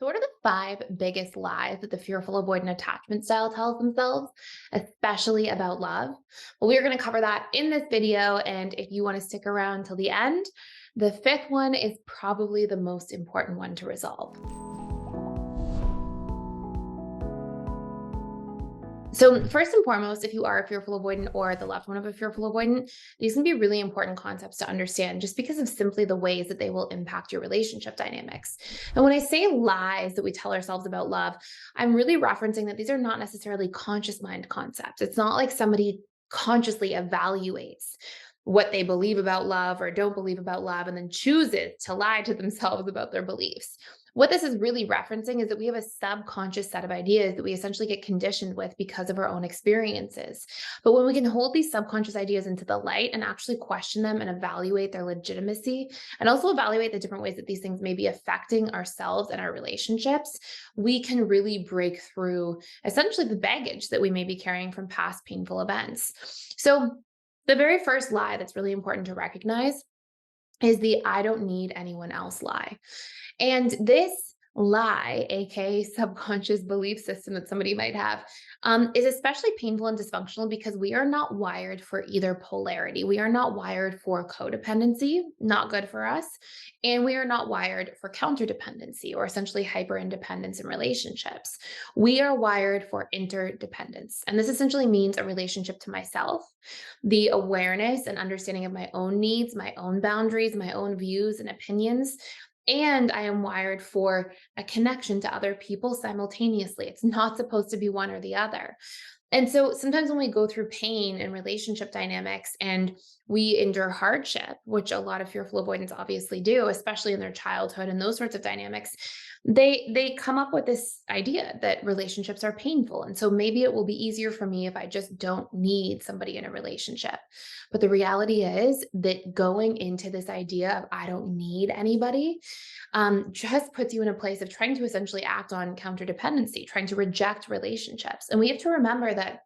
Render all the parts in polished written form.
So, what are the five biggest lies that the fearful avoidant attachment style tells themselves, especially about love? Well, we are going to cover that in this video. And if you want to stick around till the end, the fifth one is probably the most important one to resolve. So, first and foremost, if you are a fearful avoidant or the loved one of a fearful avoidant, these can be really important concepts to understand just because of simply the ways that they will impact your relationship dynamics. And when I say lies that we tell ourselves about love, I'm really referencing that these are not necessarily conscious mind concepts. It's not like somebody consciously evaluates what they believe about love or don't believe about love and then chooses to lie to themselves about their beliefs. What this is really referencing is that we have a subconscious set of ideas that we essentially get conditioned with because of our own experiences. But when we can hold these subconscious ideas into the light and actually question them and evaluate their legitimacy, and also evaluate the different ways that these things may be affecting ourselves and our relationships, we can really break through essentially the baggage that we may be carrying from past painful events. So, the very first lie that's really important to recognize is the I don't need anyone else lie. And this lie, aka subconscious belief system that somebody might have, is especially painful and dysfunctional because we are not wired for either polarity. We are not wired for codependency, not good for us. And we are not wired for counterdependency or essentially hyper independence in relationships. We are wired for interdependence. And this essentially means a relationship to myself, the awareness and understanding of my own needs, my own boundaries, my own views and opinions, and I am wired for a connection to other people simultaneously. It's not supposed to be one or the other. And so sometimes when we go through pain and relationship dynamics and we endure hardship, which a lot of fearful avoidants obviously do, especially in their childhood and those sorts of dynamics, they come up with this idea that relationships are painful. And so maybe it will be easier for me if I just don't need somebody in a relationship. But the reality is that going into this idea of I don't need anybody just puts you in a place of trying to essentially act on counterdependency, trying to reject relationships. And we have to remember that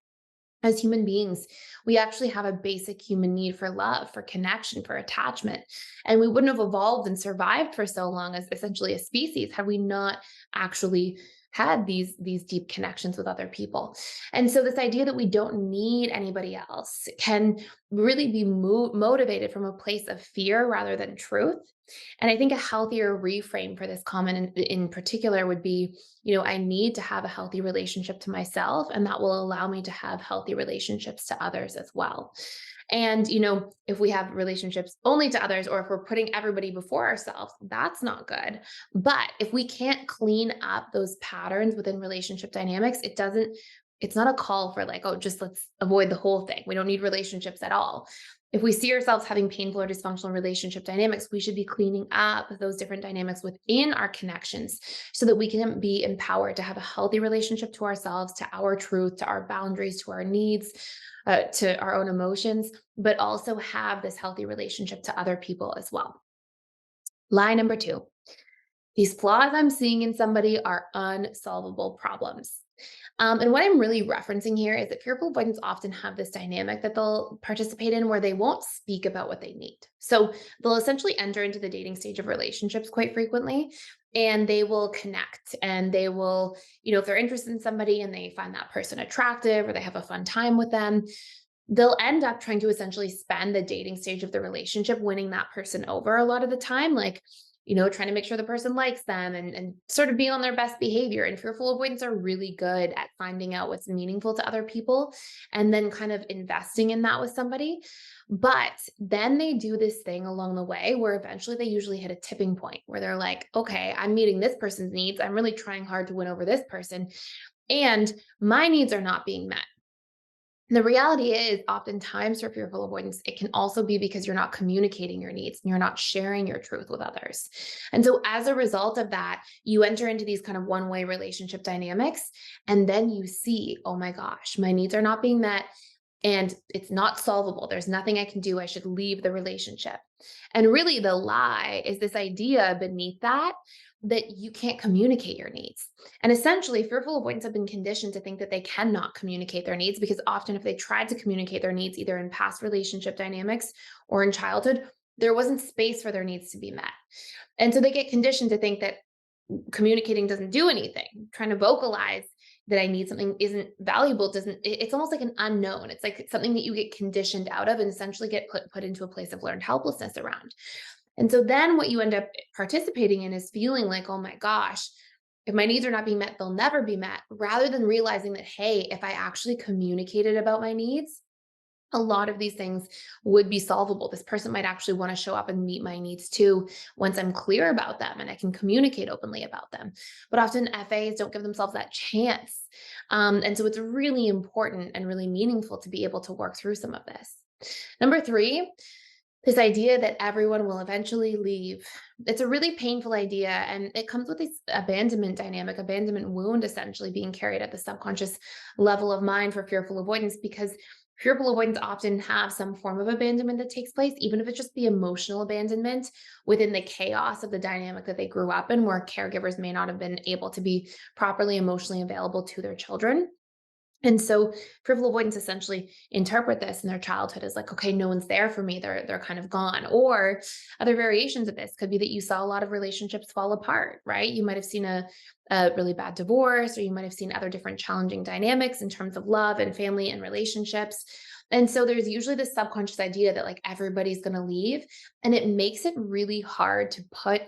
as human beings, we actually have a basic human need for love, for connection, for attachment. And we wouldn't have evolved and survived for so long as essentially a species had we not actually had these deep connections with other people. And so this idea that we don't need anybody else can really be motivated from a place of fear rather than truth. And I think a healthier reframe for this comment in particular would be, I need to have a healthy relationship to myself, and that will allow me to have healthy relationships to others as well. And, if we have relationships only to others, or if we're putting everybody before ourselves, that's not good. But if we can't clean up those patterns within relationship dynamics, it's not a call for like, oh, just let's avoid the whole thing. We don't need relationships at all. If we see ourselves having painful or dysfunctional relationship dynamics, we should be cleaning up those different dynamics within our connections so that we can be empowered to have a healthy relationship to ourselves, to our truth, to our boundaries, to our needs, to our own emotions, but also have this healthy relationship to other people as well. Lie number two, these flaws I'm seeing in somebody are unsolvable problems. And what I'm really referencing here is that fearful avoidants often have this dynamic that they'll participate in where they won't speak about what they need. So they'll essentially enter into the dating stage of relationships quite frequently, and they will connect and they will, if they're interested in somebody and they find that person attractive or they have a fun time with them, they'll end up trying to essentially spend the dating stage of the relationship winning that person over a lot of the time, like, trying to make sure the person likes them and sort of being on their best behavior. And fearful avoidants are really good at finding out what's meaningful to other people and then kind of investing in that with somebody. But then they do this thing along the way where eventually they usually hit a tipping point where they're like, okay, I'm meeting this person's needs. I'm really trying hard to win over this person. And my needs are not being met. The reality is, oftentimes for fearful avoidance, it can also be because you're not communicating your needs and you're not sharing your truth with others. And so, as a result of that, you enter into these kind of one way relationship dynamics. And then you see, oh my gosh, my needs are not being met and it's not solvable. There's nothing I can do. I should leave the relationship. And really, the lie is this idea beneath that you can't communicate your needs. And essentially, fearful avoidants have been conditioned to think that they cannot communicate their needs because often, if they tried to communicate their needs, either in past relationship dynamics or in childhood, there wasn't space for their needs to be met. And so they get conditioned to think that communicating doesn't do anything. Trying to vocalize that I need something isn't valuable doesn't it's almost like an unknown. It's like something that you get conditioned out of and essentially get put into a place of learned helplessness around. And so then what you end up participating in is feeling like, oh my gosh, if my needs are not being met, they'll never be met, rather than realizing that, hey, if I actually communicated about my needs, a lot of these things would be solvable. This person might actually want to show up and meet my needs too once I'm clear about them and I can communicate openly about them. But often FAs don't give themselves that chance. And so it's really important and really meaningful to be able to work through some of this. Number three, this idea that everyone will eventually leave. It's a really painful idea, and it comes with this abandonment dynamic, abandonment wound essentially being carried at the subconscious level of mind for fearful avoidance, because fearful avoidants often have some form of abandonment that takes place, even if it's just the emotional abandonment within the chaos of the dynamic that they grew up in, where caregivers may not have been able to be properly emotionally available to their children. And so fearful avoidants essentially interpret this in their childhood as like, okay, no one's there for me. They're kind of gone. Or other variations of this could be that you saw a lot of relationships fall apart, right? You might have seen a really bad divorce, or you might have seen other different challenging dynamics in terms of love and family and relationships. And so there's usually this subconscious idea that like everybody's going to leave. And it makes it really hard to put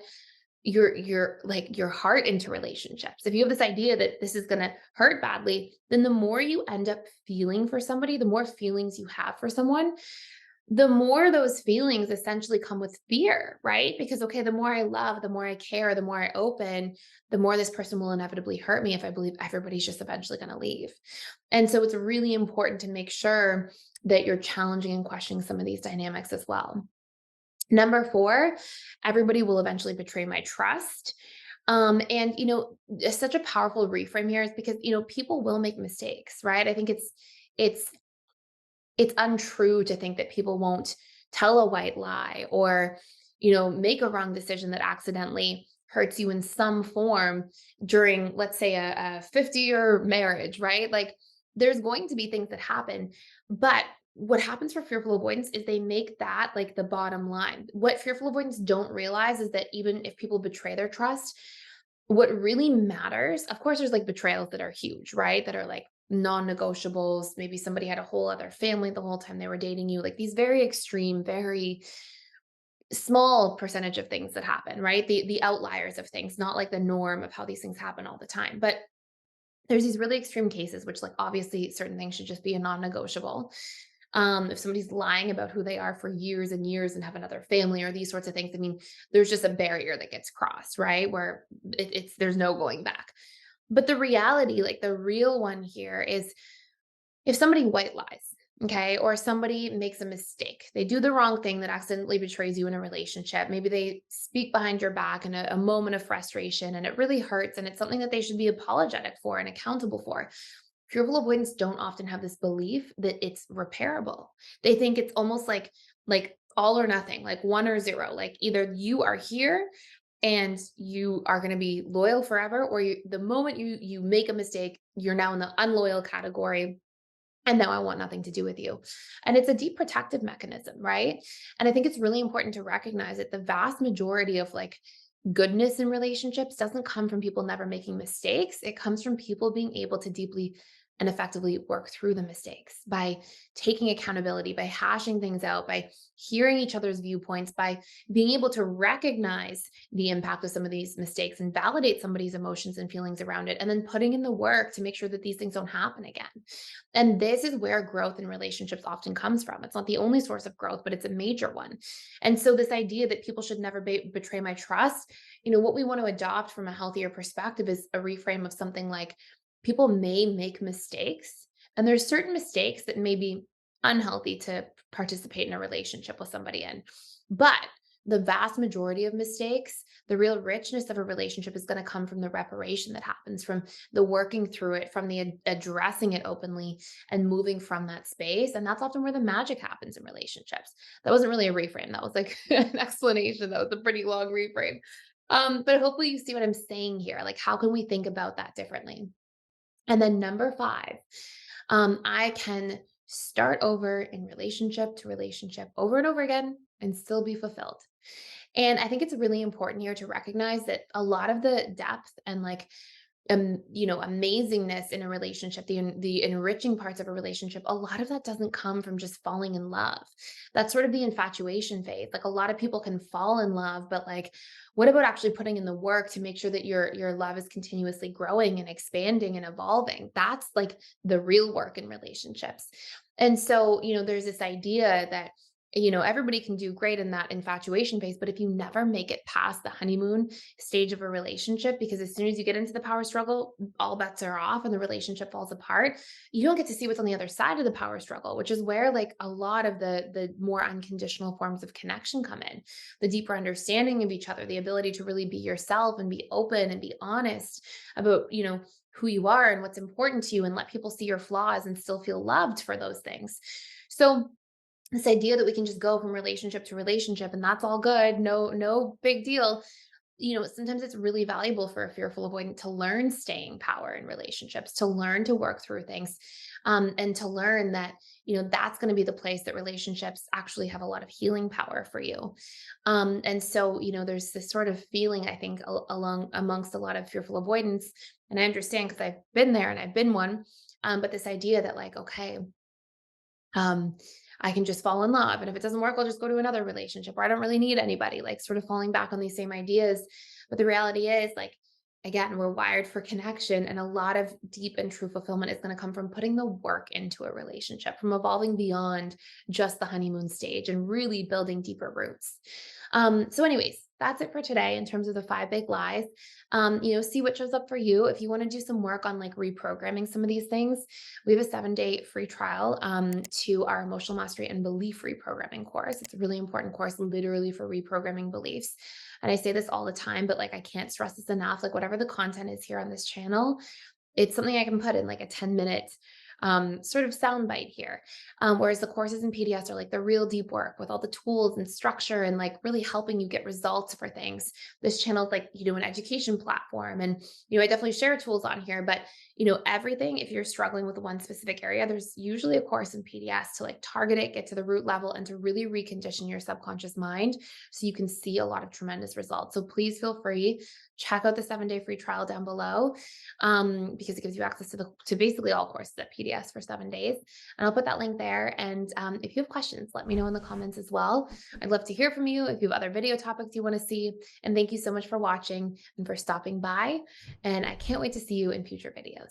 your heart into relationships. If you have this idea that this is going to hurt badly, then the more you end up feeling for somebody, the more feelings you have for someone, the more those feelings essentially come with fear, right? Because okay, the more I love, the more I care, the more I open, the more this person will inevitably hurt me if I believe everybody's just eventually going to leave. And so it's really important to make sure that you're challenging and questioning some of these dynamics as well. Number four, everybody will eventually betray my trust. It's such a powerful reframe here is because, people will make mistakes, right? I think it's it's untrue to think that people won't tell a white lie or, make a wrong decision that accidentally hurts you in some form during, let's say, a 50-year marriage, right? Like there's going to be things that happen. But what happens for fearful avoidance is they make that like the bottom line. What fearful avoidance don't realize is that even if people betray their trust, what really matters, of course, there's like betrayals that are huge, right? That are like non-negotiables. Maybe somebody had a whole other family the whole time they were dating you. Like these very extreme, very small percentage of things that happen, right? The outliers of things, not like the norm of how these things happen all the time. But there's these really extreme cases, which like obviously certain things should just be a non-negotiable. If somebody's lying about who they are for years and years and have another family or these sorts of things, I mean, there's just a barrier that gets crossed, right? Where it's there's no going back. But the reality, like the real one here is if somebody white lies, okay, or somebody makes a mistake, they do the wrong thing that accidentally betrays you in a relationship. Maybe they speak behind your back in a moment of frustration and it really hurts and it's something that they should be apologetic for and accountable for. Fearful avoidants don't often have this belief that it's repairable. They think it's almost like all or nothing, like one or zero. Like either you are here and you are going to be loyal forever, or the moment you make a mistake, you're now in the unloyal category and now I want nothing to do with you. And it's a deep protective mechanism, right? And I think it's really important to recognize that the vast majority of like goodness in relationships doesn't come from people never making mistakes. It comes from people being able to deeply and effectively work through the mistakes by taking accountability, by hashing things out, by hearing each other's viewpoints, by being able to recognize the impact of some of these mistakes and validate somebody's emotions and feelings around it, and then putting in the work to make sure that these things don't happen again. And this is where growth in relationships often comes from. It's not the only source of growth, but it's a major one. And so, this idea that people should never betray my trust, what we want to adopt from a healthier perspective is a reframe of something like people may make mistakes, and there's certain mistakes that may be unhealthy to participate in a relationship with somebody in. But the vast majority of mistakes, the real richness of a relationship is going to come from the reparation that happens, from the working through it, from the addressing it openly and moving from that space. And that's often where the magic happens in relationships. That wasn't really a reframe. That was like an explanation. That was a pretty long reframe. But hopefully you see what I'm saying here. Like, how can we think about that differently? And then number five, I can start over in relationship to relationship over and over again and still be fulfilled. And I think it's really important here to recognize that a lot of the depth and like amazingness in a relationship, the enriching parts of a relationship, a lot of that doesn't come from just falling in love. That's sort of the infatuation phase. Like a lot of people can fall in love, but like, what about actually putting in the work to make sure that your love is continuously growing and expanding and evolving? That's like the real work in relationships. And so, there's this idea that everybody can do great in that infatuation phase, but if you never make it past the honeymoon stage of a relationship, because as soon as you get into the power struggle, all bets are off and the relationship falls apart. You don't get to see what's on the other side of the power struggle, which is where like a lot of the more unconditional forms of connection come in. The deeper understanding of each other, the ability to really be yourself and be open and be honest about, who you are and what's important to you, and let people see your flaws and still feel loved for those things. So this idea that we can just go from relationship to relationship and that's all good, no big deal. Sometimes it's really valuable for a fearful avoidant to learn staying power in relationships, to learn to work through things, and to learn that, that's going to be the place that relationships actually have a lot of healing power for you. And so, there's this sort of feeling, I think, along amongst a lot of fearful avoidants, and I understand because I've been there and I've been one, but this idea that, like, okay, um, I can just fall in love. And if it doesn't work, I'll just go to another relationship where I don't really need anybody, like sort of falling back on these same ideas. But the reality is, like, again, we're wired for connection. And a lot of deep and true fulfillment is going to come from putting the work into a relationship, from evolving beyond just the honeymoon stage and really building deeper roots. So, anyways, that's it for today in terms of the 5 big lies. See what shows up for you. If you want to do some work on like reprogramming some of these things, we have a 7-day free trial to our emotional mastery and belief reprogramming course. It's a really important course, literally for reprogramming beliefs. And I say this all the time, but like I can't stress this enough. Like whatever the content is here on this channel, it's something I can put in like a 10-minute sort of soundbite here. Whereas the courses and PDFs are like the real deep work with all the tools and structure and like really helping you get results for things. This channel is like, an education platform. And, I definitely share tools on here, but, everything, if you're struggling with one specific area, there's usually a course in PDFs to like target it, get to the root level, and to really recondition your subconscious mind so you can see a lot of tremendous results. So please feel free, check out the 7-day free trial down below, because it gives you access to basically all courses at PDFs for 7 days. And I'll put that link there. And if you have questions, let me know in the comments as well. I'd love to hear from you if you have other video topics you want to see. And thank you so much for watching and for stopping by. And I can't wait to see you in future videos.